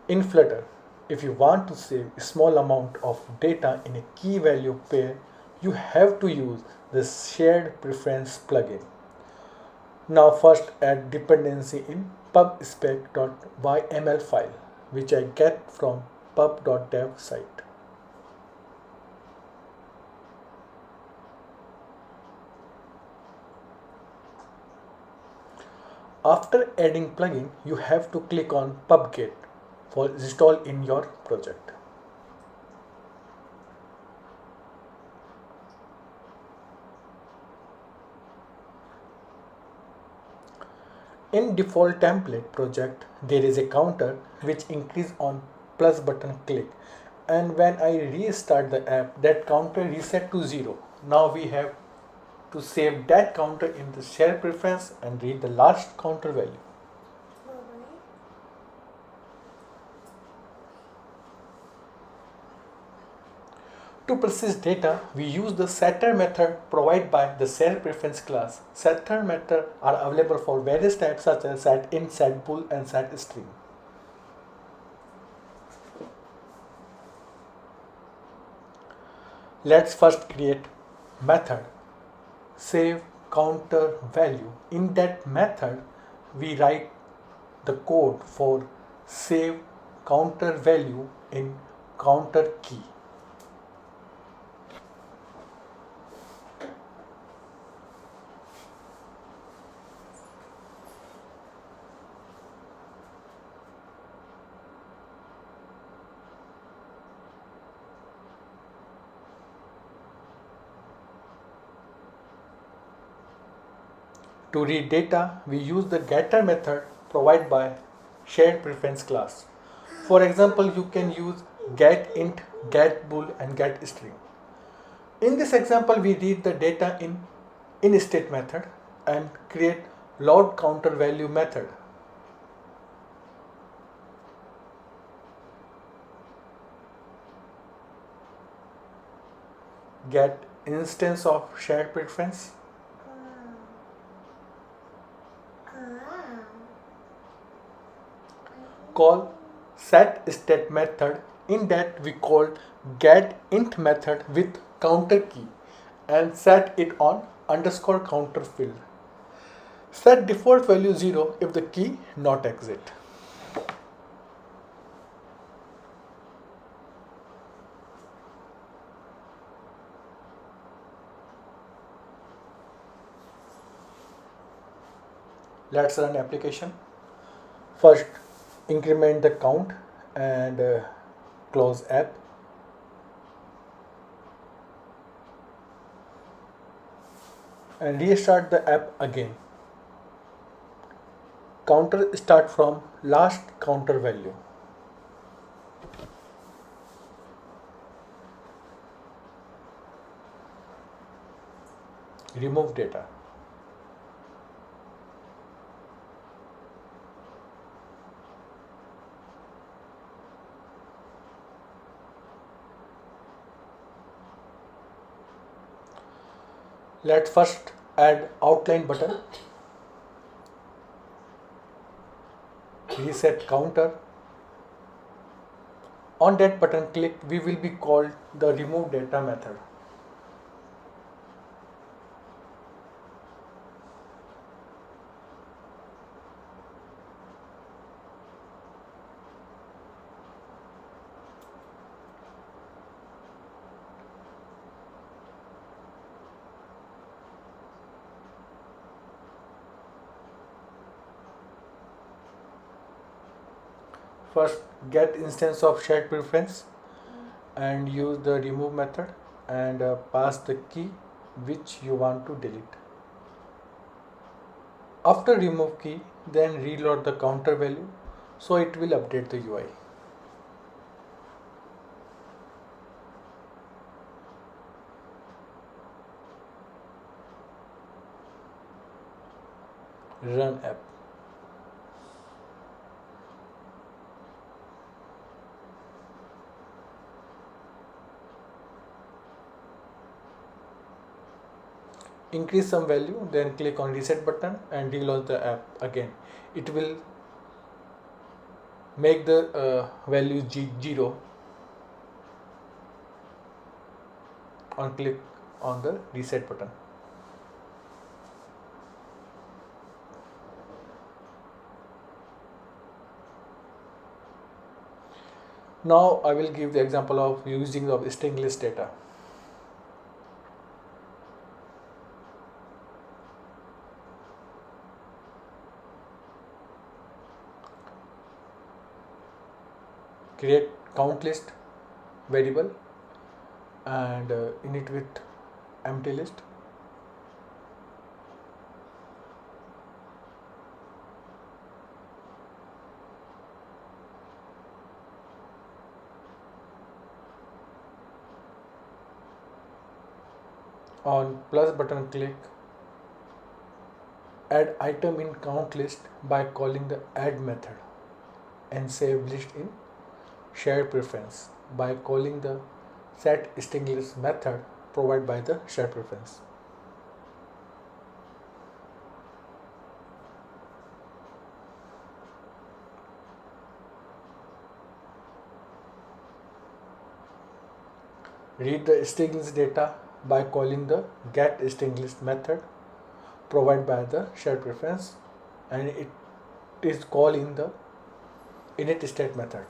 In Flutter, if you want to save a small amount of data in a key value pair, you have to use the shared preference plugin. Now first add dependency in pubspec.yml file, which I get from pub.dev site. After adding plugin, you have to click on pubget for install in your project. In default template project, there is a counter which increase on plus button click, and when I restart the app, that counter reset to 0. Now we have to save that counter in the share preference and read the last counter value. To persist data, we use the setter method provided by the share preference class. Setter methods are available for various types such as setInt, setBool, and setString. Let's first create method save counter value. In that method, we write the code for save counter value in counter key. To read data, we use the getter method provided by shared preference class. For example, you can use getInt, getBool, and getString. In this example, we read the data in inState method and create load counter value method. Get instance of shared preference. Call setState method. In that we call getInt method with counter key and set it on underscore counter field. Set default value 0 if the key not exit. Let's run application. First, increment the count and close app. And restart the app again. Counter start from last counter value. Remove data. Let's first add outline button. Reset counter. On that button click, we will be called the remove data method. First get instance of shared preference and use the remove method and pass the key which you want to delete. After remove key, then reload the counter value so it will update the UI. Run app. Increase some value, then click on reset button and relaunch the app again. It will make the value 0 and click on the reset button. Now I will give the example of using of StringList data. Create count list variable and init with empty list. On plus button click add item in count list by calling the add method, and save list in shared preference by calling the set StringList method provided by the shared preference. Read the StringList data by calling the get StringList method provided by the shared preference, and it is called in the init state method.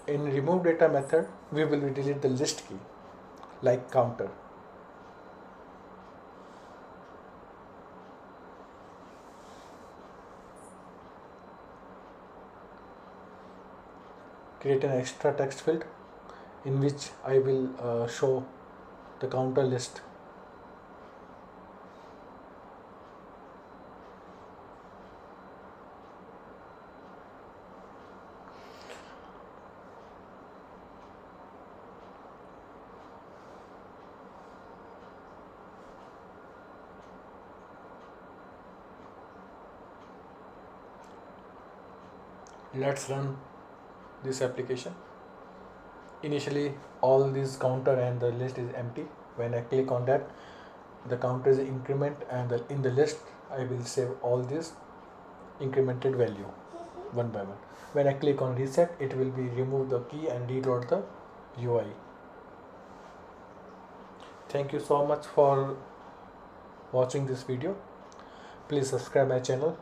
In remove data method, we will delete the list key like counter. Create an extra text field in which I will show the counter list. Let's run this application. Initially all this counter and the list is empty. When I click on that, the counter is increment, and in the list I will save all this incremented value one by one. When I click on reset, it will be remove the key and reload the UI. Thank you so much for watching this video. Please subscribe my channel.